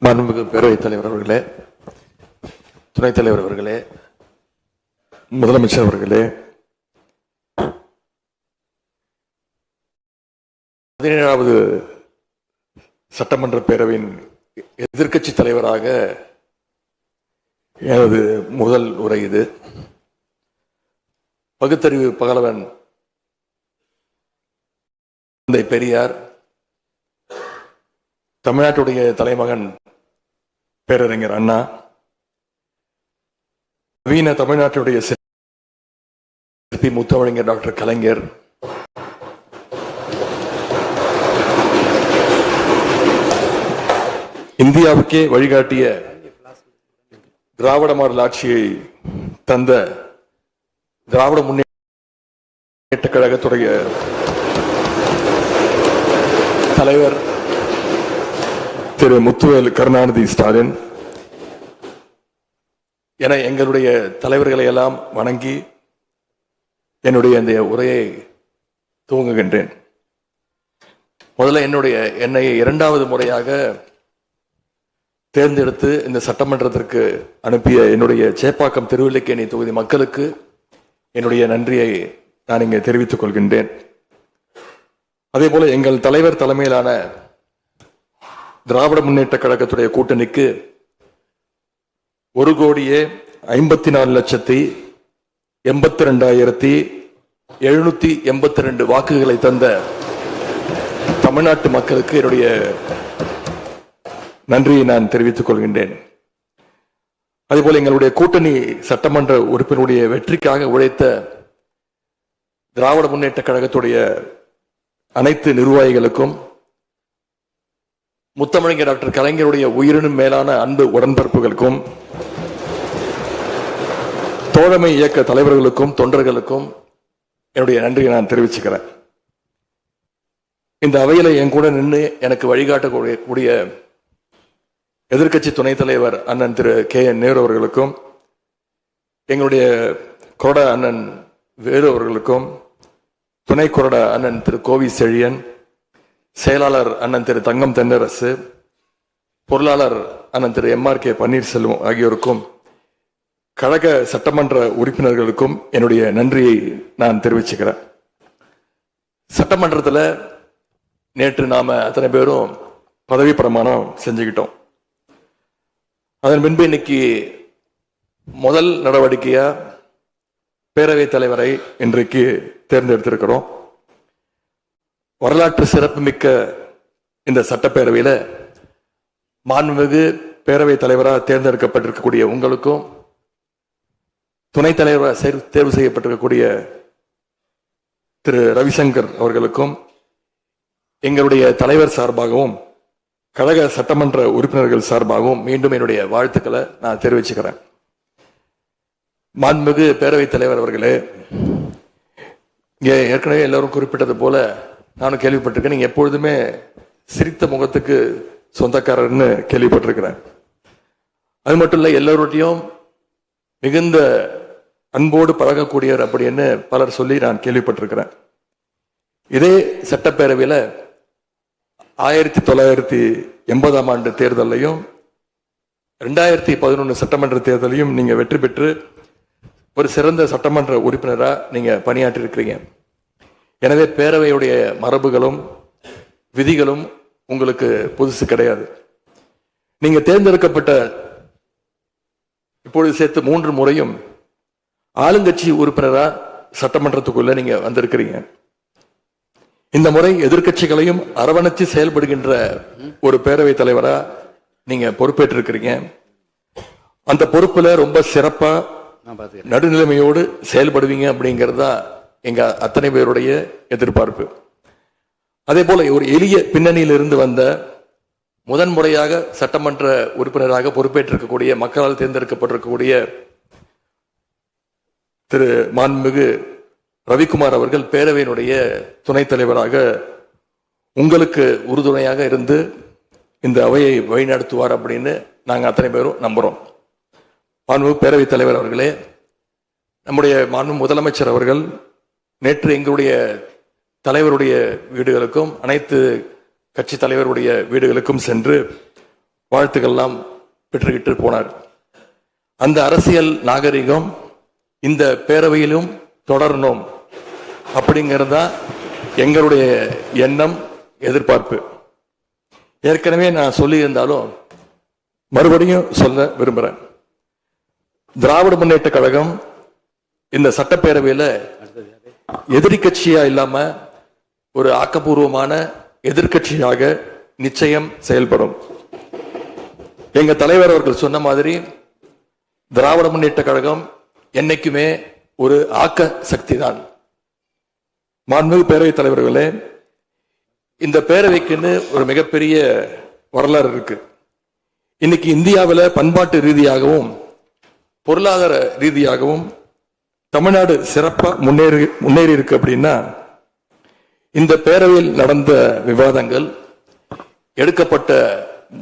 மாண்புமிகு பேரவைத் தலைவர் அவர்களே, துணைத் தலைவர் அவர்களே, முதலமைச்சர் அவர்களே, 17வது சட்டமன்ற பேரவையின் எதிர்க்கட்சி தலைவராக எனது முதல் உரை இது. பகுத்தறிவு பகலவன் தந்தை பெரியார், தமிழ்நாட்டுடைய தலைமகன் பேரறிஞர் அண்ணா, நவீன தமிழ்நாட்டுடைய சிற்பி முத்தமிழறிஞர் டாக்டர் கலைஞர், இந்தியாவுக்கே வழிகாட்டிய திராவிட மாடல் ஆட்சியை தந்த திராவிட முன்னேற்ற கழகத்துடைய தலைவர் திரு முத்துவேல் கருணாநிதி ஸ்டாலின் என எங்களுடைய தலைவர்களை எல்லாம் வணங்கி என்னுடைய இந்த உரையை துவங்குகின்றேன். முதல்ல என்னை 2வது முறையாக தேர்ந்தெடுத்து இந்த சட்டமன்றத்திற்கு அனுப்பிய என்னுடைய சேப்பாக்கம் திருவல்லிக்கேணி தொகுதி மக்களுக்கு என்னுடைய நன்றியை நான் இங்கே தெரிவித்துக் கொள்கின்றேன். அதே போல எங்கள் தலைவர் தலைமையிலான திராவிட முன்னேற்ற கழகத்துடைய கூட்டணிக்கு 1,82,82,782 வாக்குகளை தந்த தமிழ்நாட்டு மக்களுக்கு என்னுடைய நன்றியை நான் தெரிவித்துக் கொள்கின்றேன். அதேபோல எங்களுடைய கூட்டணி சட்டமன்ற உறுப்பினருடைய வெற்றிக்காக உழைத்த திராவிட முன்னேற்ற கழகத்துடைய அனைத்து நிர்வாகிகளுக்கும், முத்தமிழறிஞர் டாக்டர் கலைஞருடைய உயிரினும் மேலான அன்பு உடன்பிறப்புகளுக்கும், தோழமை இயக்க தலைவர்களுக்கும் தொண்டர்களுக்கும் என்னுடைய நன்றியை நான் தெரிவிச்சுக்கிறேன். இந்த அவையில என் கூட நின்று எனக்கு வழிகாட்டக்கூடிய எதிர்க்கட்சி துணைத் தலைவர் அண்ணன் திரு KN நேரு அவர்களுக்கும், எங்களுடைய கொறடா அண்ணன் வேலு அவர்களுக்கும், துணை கொறடா அண்ணன் திரு கோவி செழியன், செயலாளர் அண்ணன் திரு தங்கம் தென்னரசு, பொருளாளர் அண்ணன் திரு MRK பன்னீர்செல்வம் ஆகியோருக்கும், கழக சட்டமன்ற உறுப்பினர்களுக்கும் என்னுடைய நன்றியை நான் தெரிவிச்சுக்கிறேன். சட்டமன்றத்தில் நேற்று நாம அத்தனை பேரும் பதவி பிரமாணம் செஞ்சுக்கிட்டோம். அதன் பின்பு இன்னைக்கு முதல் நடவடிக்கையா பேரவைத் தலைவரை இன்றைக்கு தேர்ந்தெடுத்திருக்கிறோம். வரலாற்று சிறப்புமிக்க இந்த சட்டப்பேரவையில் மாண்புமிகு பேரவைத் தலைவராக தேர்ந்தெடுக்கப்பட்டிருக்கக்கூடிய உங்களுக்கும், துணைத் தலைவராக தேர்வு செய்யப்பட்டிருக்கக்கூடிய திரு ரவிசங்கர் அவர்களுக்கும் எங்களுடைய தலைவர் சார்பாகவும் கழக சட்டமன்ற உறுப்பினர்கள் சார்பாகவும் மீண்டும் என்னுடைய வாழ்த்துக்களை நான் தெரிவிச்சுக்கிறேன். மாண்புமிகு பேரவைத் தலைவர் அவர்களே, இங்கே ஏற்கனவே எல்லாரும் குறிப்பிட்டது போல நானும் கேள்விப்பட்டிருக்கேன். நீங்க எப்பொழுதுமே சிரித்த முகத்துக்கு சொந்தக்காரர்னு கேள்விப்பட்டிருக்கிறேன். அது மட்டும் இல்ல, எல்லோருடையும் மிகுந்த அன்போடு பழகக்கூடியவர் அப்படின்னு பலர் சொல்லி நான் கேள்விப்பட்டிருக்கிறேன். இதே சட்டப்பேரவையில 1980ஆம் ஆண்டு தேர்தலையும் 2011 சட்டமன்ற தேர்தலையும் நீங்க வெற்றி பெற்று ஒரு சிறந்த சட்டமன்ற உறுப்பினரா நீங்க பணியாற்றி இருக்கிறீங்க. எனவே பேரவையுடைய மரபுகளும் விதிகளும் உங்களுக்கு புதுசு கிடையாது. நீங்க தேர்ந்தெடுக்கப்பட்ட இப்பொழுது சேர்த்து 3 முறையும் ஆளுங்கட்சி உறுப்பினரா சட்டமன்றத்துக்குள்ள நீங்க வந்திருக்கிறீங்க. இந்த முறை எதிர்க்கட்சிகளையும் அரவணைச்சு செயல்படுகின்ற ஒரு பேரவைத் தலைவரா நீங்க பொறுப்பேற்றிருக்கிறீங்க. அந்த பொறுப்புல ரொம்ப சிறப்பா நடுநிலைமையோடு செயல்படுவீங்க அப்படிங்கிறதா எங்க அத்தனை பேருடைய எதிர்பார்ப்பு. அதே போல ஒரு எளிய பின்னணியிலிருந்து வந்த முதன்முறையாக சட்டமன்ற உறுப்பினராக பொறுப்பேற்றிருக்கக்கூடிய மக்களால் தேர்ந்தெடுக்கப்பட்டிருக்கக்கூடிய திரு மாண்புமிகு ரவிக்குமார் அவர்கள் பேரவையினுடைய துணைத் தலைவராக உங்களுக்கு உறுதுணையாக இருந்து இந்த அவையை வழிநடத்துவார் அப்படின்னு நாங்க அத்தனை பேரும் நம்புறோம். மாண்புமிகு பேரவைத் தலைவர் அவர்களே, நம்முடைய மாண்புமிகு முதலமைச்சர் அவர்கள் நேற்று எங்களுடைய தலைவருடைய வீடுகளுக்கும் அனைத்து கட்சி தலைவருடைய வீடுகளுக்கும் சென்று வாழ்த்துக்கள்லாம் பெற்றுக்கிட்டு போனார். அந்த அரசியல் நாகரிகம் இந்த பேரவையிலும் தொடரணும் அப்படிங்கிறதா எங்களுடைய எண்ணம், எதிர்பார்ப்பு. ஏற்கனவே நான் சொல்லியிருந்தாலும் மறுபடியும் சொல்ல விரும்புகிறேன். திராவிட முன்னேற்ற கழகம் இந்த சட்டப்பேரவையில் எதிரி கட்சியா இல்லாம ஒரு ஆக்கப்பூர்வமான எதிர்கட்சியாக நிச்சயம் செயல்படும். எங்க தலைவர் அவர்கள் சொன்ன மாதிரி திராவிட முன்னேற்ற கழகம் என்னைக்குமே ஒரு ஆக்க சக்தி தான். மாண்புமிகு பேரவைத் தலைவர்களே, இந்த பேரவைக்குன்னு ஒரு மிகப்பெரிய வரலாறு இருக்கு. இன்னைக்கு இந்தியாவில் பண்பாட்டு ரீதியாகவும் பொருளாதார ரீதியாகவும் தமிழ்நாடு சிறப்பா முன்னேறி இருக்கு. அப்படின்னா இந்த பேரவையில் நடந்த விவாதங்கள், எடுக்கப்பட்ட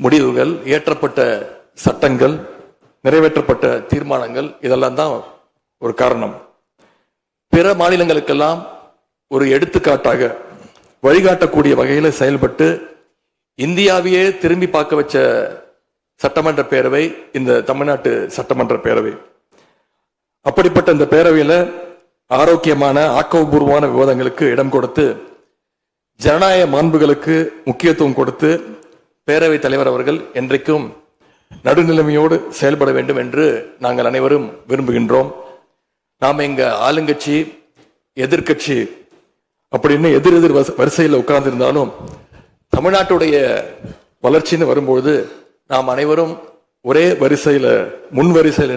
முடிவுகள், இயற்றப்பட்ட சட்டங்கள், நிறைவேற்றப்பட்ட தீர்மானங்கள், இதெல்லாம் தான் ஒரு காரணம். பிற மாநிலங்களுக்கெல்லாம் ஒரு எடுத்துக்காட்டாக வழிகாட்டக்கூடிய வகையில் செயல்பட்டு இந்தியாவையே திரும்பி பார்க்க வச்ச சட்டமன்ற பேரவை இந்த தமிழ்நாட்டு சட்டமன்ற பேரவை. அப்படிப்பட்ட இந்த பேரவையில ஆரோக்கியமான ஆக்கப்பூர்வமான விவாதங்களுக்கு இடம் கொடுத்து ஜனநாயக மாண்புகளுக்கு முக்கியத்துவம் கொடுத்து பேரவைத் தலைவர் அவர்கள் என்றைக்கும் நடுநிலைமையோடு செயல்பட வேண்டும் என்று நாங்கள் அனைவரும் விரும்புகின்றோம். நாம் எங்க ஆளுங்கட்சி எதிர்கட்சி அப்படின்னு எதிர் வரிசையில் உட்கார்ந்திருந்தாலும் தமிழ்நாட்டுடைய வளர்ச்சின்னு வரும்போது நாம் அனைவரும் ஒரே வரிசையில முன் வரிசையில்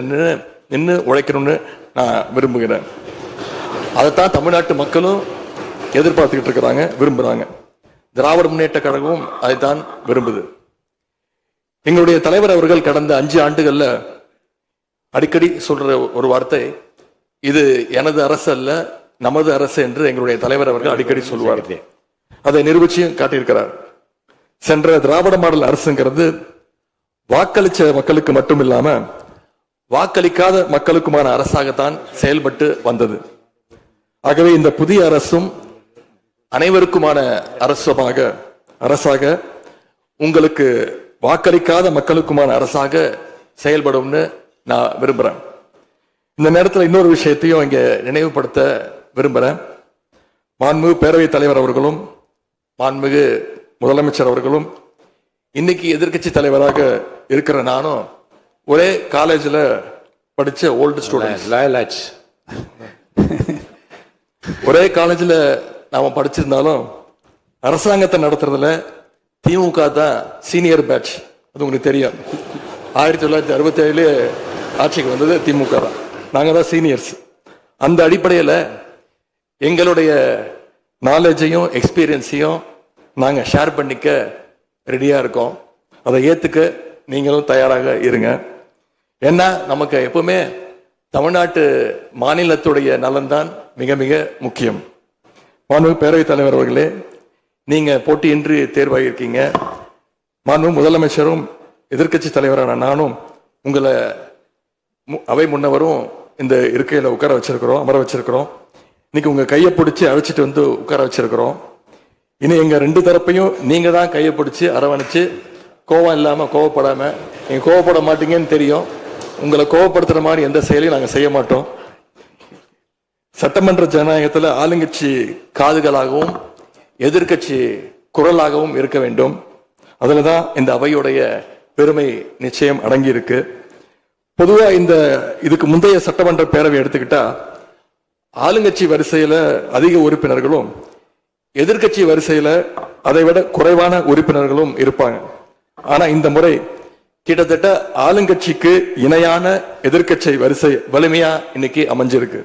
நின்று உழைக்கணும்னு நான் விரும்புகிறேன். அதைத்தான் தமிழ்நாட்டு மக்களும் எதிர்பார்த்துக்கிட்டு இருக்கிறாங்க, விரும்புறாங்க. திராவிட முன்னேற்ற கழகமும் அதைத்தான் விரும்புது. எங்களுடைய தலைவர் அவர்கள் கடந்த 5 ஆண்டுகள்ல அடிக்கடி சொல்ற ஒரு வார்த்தை, இது எனது அரசு அல்ல நமது அரசு என்று எங்களுடைய தலைவர் அவர்கள் அடிக்கடி சொல்லுவார். அதை நிரூபிச்சும் காட்டியிருக்கிறார். சென்ற திராவிட மாடல் அரசுங்கிறது வாக்களிச்ச மக்களுக்கு மட்டும் இல்லாம வாக்களிக்காத மக்களுக்குமான அரசாகத்தான் செயல்பட்டு வந்தது. ஆகவே இந்த புதிய அரசும் அனைவருக்குமான அரசாக உங்களுக்கு வாக்களிக்காத மக்களுக்குமான அரசாக செயல்படும்னு நான் விரும்புறேன். இந்த நேரத்தில் இன்னொரு விஷயத்தையும் இங்க நினைவுபடுத்த விரும்புறேன். மாண்புமிகு பேரவைத் தலைவர் அவர்களும் மாண்புமிகு முதலமைச்சர் அவர்களும் இன்னைக்கு எதிர்கட்சி தலைவராக இருக்கிற நானும் ஒரே காலேஜில் படிச்ச ஓல்டு ஸ்டூடெண்ட். ஒரே காலேஜில் நாம படிச்சிருந்தாலும் அரசாங்கத்தை நடத்துறதுல திமுக தான் சீனியர் பேட்ச். அது உங்களுக்கு தெரியும். 1967 ஆட்சிக்கு வந்தது திமுக தான். நாங்க தான் சீனியர்ஸ். அந்த அடிப்படையில் எங்களுடைய நாலேஜையும் எக்ஸ்பீரியன்ஸையும் நாங்க ஷேர் பண்ணிக்க ரெடியா இருக்கோம். அதை ஏத்துக்க நீங்களும் தயாராக இருங்க. ஏன்னா நமக்கு எப்பவுமே தமிழ்நாட்டு மாநிலத்துடைய நலன்தான் மிக மிக முக்கியம். மாண்புமிகு பேரவைத் தலைவர் அவர்களே, நீங்க போட்டியின்றி தேர்வாகியிருக்கீங்க. மாண்புமிகு முதலமைச்சரும் எதிர்கட்சி தலைவரான நானும் உங்களை அவை முன்னவரும் இந்த இருக்கையில உட்கார வச்சிருக்கிறோம், அமர வச்சிருக்கிறோம். இன்னைக்கு உங்க கையை பிடிச்சி அழைச்சிட்டு வந்து உட்கார வச்சிருக்கிறோம். இனி எங்க 2 தரப்பையும் நீங்க தான் கையை பிடிச்சி அரவணைச்சு கோவம் இல்லாம கோவப்படாம, நீங்க கோவப்பட மாட்டீங்கன்னு தெரியும். உங்களை கோவப்படுத்துற மாதிரி எந்த செயலையும் நாங்க செய்ய மாட்டோம். சட்டமன்ற ஜனநாயகத்துல ஆளுங்கட்சி காதுகளாகவும் எதிர்கட்சி குரலாகவும் இருக்க வேண்டும். அதுலதான் இந்த அவையுடைய பெருமை நிச்சயம் அடங்கி இருக்கு. பொதுவா இதுக்கு முந்தைய சட்டமன்ற பேரவை எடுத்துக்கிட்டா ஆளுங்கட்சி வரிசையில அதிக உறுப்பினர்களும் எதிர்கட்சி வரிசையில அதை விட குறைவான உறுப்பினர்களும் இருப்பாங்க. ஆனா இந்த முறை கிட்டத்தட்ட ஆளுங்கட்சிக்கு இணையான எதிர்கட்சி வரிசை வலிமையா இன்னைக்கு அமைஞ்சிருக்கு.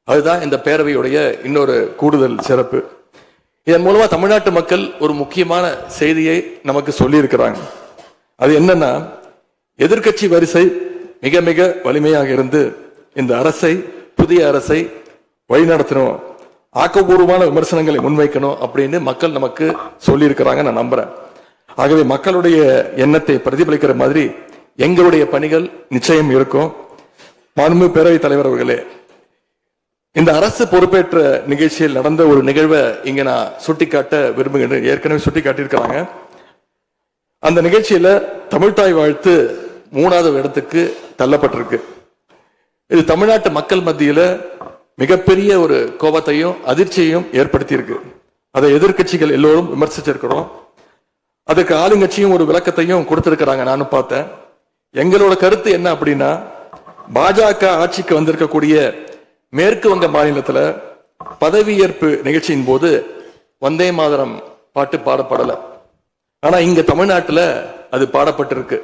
அதுதான் இந்த பேரவையுடைய இன்னொரு கூடுதல் சிறப்பு. இதன் மூலமா தமிழ்நாட்டு மக்கள் ஒரு முக்கியமான செய்தியை நமக்கு சொல்லி இருக்கிறாங்க. அது என்னன்னா, எதிர்கட்சி வரிசை மிக மிக வலிமையாக இருந்து இந்த அரசை, புதிய அரசை வழிநடத்தணும், ஆக்கப்பூர்வமான விமர்சனங்களை முன்வைக்கணும் அப்படின்னு மக்கள் நமக்கு சொல்லி இருக்கிறாங்க. நான் நம்புறேன். ஆகவே மக்களுடைய எண்ணத்தை பிரதிபலிக்கிற மாதிரி எங்களுடைய பணிகள் நிச்சயம் இருக்கும். மாண்புமிகு பேரவைத் தலைவர் அவர்களே, இந்த அரசு பொறுப்பேற்ற நிகழ்ச்சியில் நடந்த ஒரு நிகழ்வை இங்க நான் சுட்டிக்காட்ட விரும்புகின்றேன். ஏற்கனவே சுட்டிக்காட்டியிருக்கிறாங்க. அந்த நிகழ்ச்சியில தமிழ்தாய் வாழ்த்து 3வது இடத்துக்கு தள்ளப்பட்டிருக்கு. இது தமிழ்நாட்டு மக்கள் மத்தியில மிகப்பெரிய ஒரு கோபத்தையும் அதிர்ச்சியையும் ஏற்படுத்தியிருக்கு. அதை எதிர்கட்சிகள் எல்லோரும் விமர்சிச்சிருக்கிறோம். அதுக்கு ஆளுங்கட்சியும் ஒரு விளக்கத்தையும் கொடுத்திருக்கிறாங்க, நானும் பார்த்தேன். எங்களோட கருத்து என்ன அப்படின்னா, பாஜக ஆட்சிக்கு வந்திருக்கக்கூடிய மேற்கு வங்க மாநிலத்துல பதவியேற்பு நிகழ்ச்சியின் போது வந்தே மாதரம் பாட்டு பாடப்படல. ஆனா இங்க தமிழ்நாட்டுல அது பாடப்பட்டிருக்கு.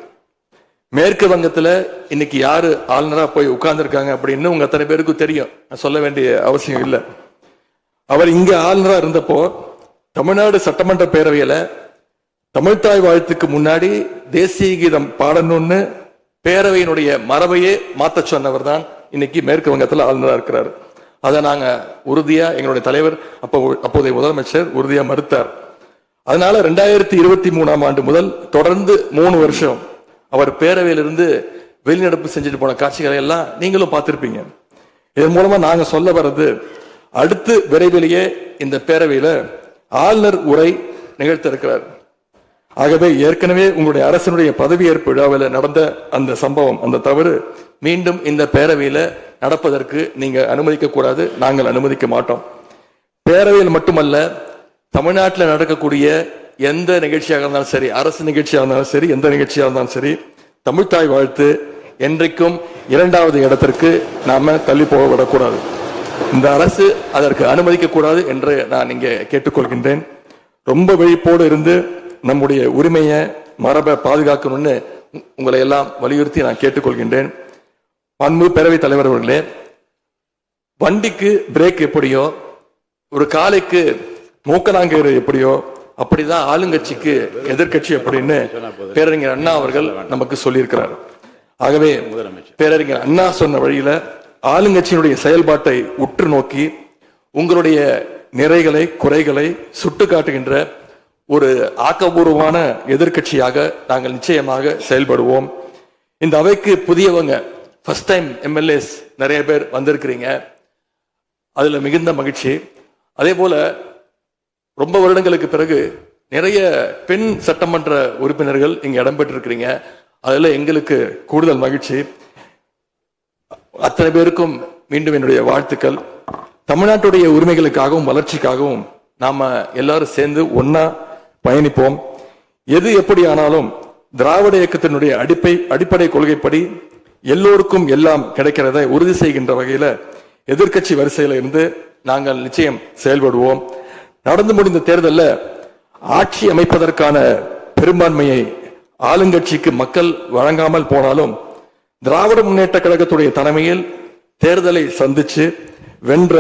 மேற்கு வங்கத்துல இன்னைக்கு யாரு ஆளுநரா போய் உட்கார்ந்து இருக்காங்க அப்படின்னு உங்க அத்தனை பேருக்கும் தெரியும், நான் சொல்ல வேண்டிய அவசியம் இல்லை. அவர் இங்க ஆளுநரா இருந்தப்போ தமிழ்நாடு சட்டமன்ற பேரவையில தமிழ்தாய் வாழ்த்துக்கு முன்னாடி தேசிய கீதம் பாடணும்னு பேரவையினுடைய மரபையே மாத்த சொன்னவர் தான் இன்னைக்கு மேற்கு வங்கத்தில் ஆளுநராக இருக்கிறார். அதை நாங்க உறுதியா, எங்களுடைய தலைவர் அப்போதைய முதலமைச்சர் உறுதியா மறுத்தார். அதனால 2023ஆம் ஆண்டு முதல் தொடர்ந்து 3 வருஷம் அவர் பேரவையிலிருந்து வெளிநடப்பு செஞ்சுட்டு போன காட்சிகளை எல்லாம் நீங்களும் பார்த்திருப்பீங்க. இதன் மூலமா நாங்க சொல்ல வர்றது, அடுத்து விரைவிலேயே இந்த பேரவையில ஆளுநர் உரை நிகழ்த்த இருக்கிறார். ஆகவே ஏற்கனவே உங்களுடைய அரசனுடைய பதவியேற்பு விழாவில் நடந்த அந்த சம்பவம், அந்த தவறு மீண்டும் இந்த பேரவையில நடப்பதற்கு நீங்க அனுமதிக்க கூடாது, நாங்கள் அனுமதிக்க மாட்டோம். பேரவையில் மட்டுமல்ல, தமிழ்நாட்டில் நடக்கக்கூடிய எந்த நிகழ்ச்சியாக இருந்தாலும் சரி, அரசு நிகழ்ச்சியாக இருந்தாலும் சரி, எந்த நிகழ்ச்சியாக இருந்தாலும் சரி, தமிழ்தாய் வாழ்த்து என்றைக்கும் 2வது இடத்திற்கு நாம தள்ளி போக விடக்கூடாது. இந்த அரசு அதற்கு அனுமதிக்க கூடாது என்று நான் இங்கே கேட்டுக்கொள்கின்றேன். ரொம்ப விழிப்போடு இருந்து நம்முடைய உரிமையை, மரபை பாதுகாக்கணும்னு உங்களை எல்லாம் வலியுறுத்தி நான் கேட்டுக்கொள்கின்றேன். அன்பு பேரவைத் தலைவர் அவர்களே, வண்டிக்கு பிரேக் எப்படியோ, ஒரு காலைக்கு மூக்கனாங்கயிறு எப்படியோ, அப்படிதான் ஆளுங்கட்சிக்கு எதிர்கட்சி அப்படின்னு பேரறிஞர் அண்ணா அவர்கள் நமக்கு சொல்லியிருக்கிறார். ஆகவே பேரறிஞர் அண்ணா சொன்ன வழியில ஆளுங்கட்சியினுடைய செயல்பாட்டை உற்று நோக்கி உங்களுடைய நிறைகளை, குறைகளை சுட்டு காட்டுகின்ற ஒரு ஆக்கப்பூர்வமான எதிர்கட்சியாக நாங்கள் நிச்சயமாக செயல்படுவோம். இந்த அவைக்கு புதியவங்க, ஃபர்ஸ்ட் டைம் எம்எல்ஏஸ் நிறைய பேர் வந்திருக்கிறீங்க, அதுல மிகுந்த மகிழ்ச்சி. அதே போல ரொம்ப வருடங்களுக்கு பிறகு நிறைய பெண் சட்டமன்ற உறுப்பினர்கள் இங்க இடம்பெற்றிருக்கிறீங்க, அதுல எங்களுக்கு கூடுதல் மகிழ்ச்சி. அத்தனை பேருக்கும் மீண்டும் என்னுடைய வாழ்த்துக்கள். தமிழ்நாட்டுடைய உரிமைகளுக்காகவும் வளர்ச்சிக்காகவும் நாம எல்லாரும் சேர்ந்து ஒன்னா பயணிப்போம். எது எப்படி ஆனாலும் திராவிட இயக்கத்தினுடைய அடிப்படை கொள்கைப்படி எல்லோருக்கும் எல்லாம் கிடைக்கிறதை உறுதி செய்கின்ற வகையில எதிர்கட்சி வரிசையில இருந்து நாங்கள் நிச்சயம் செயல்படுவோம். நடந்து முடிந்த தேர்தலில் ஆட்சி அமைப்பதற்கான பெரும்பான்மையை ஆளுங்கட்சிக்கு மக்கள் வழங்காமல் போனாலும் திராவிட முன்னேற்ற கழகத்துடைய தலைமையில் தேர்தலை சந்திச்சு வென்ற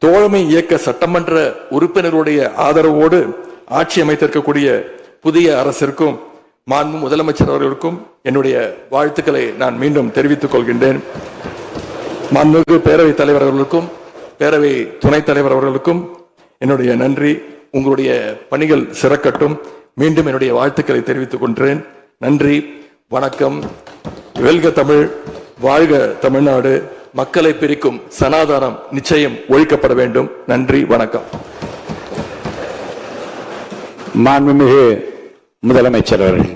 தோழமை இயக்க சட்டமன்ற உறுப்பினருடைய ஆதரவோடு ஆட்சி அமைத்திருக்கக்கூடிய புதிய அரசிற்கும் மாண்பு முதலமைச்சர் அவர்களுக்கும் என்னுடைய வாழ்த்துக்களை நான் மீண்டும் தெரிவித்துக் கொள்கின்றேன். மாண்புமிகு பேரவைத் தலைவர் அவர்களுக்கும் பேரவை துணைத் தலைவர் அவர்களுக்கும் என்னுடைய நன்றி. உங்களுடைய பணிகள் சிறக்கட்டும். மீண்டும் என்னுடைய வாழ்த்துக்களை தெரிவித்துக் கொள்கிறேன். நன்றி, வணக்கம். வெல்க தமிழ், வாழ்க தமிழ்நாடு. மக்களை பிரிக்கும் சனாதானம் நிச்சயம் ஒழிக்கப்பட வேண்டும். நன்றி, வணக்கம். மாண்புமிகு முதலமைச்சர் அவர்கள்.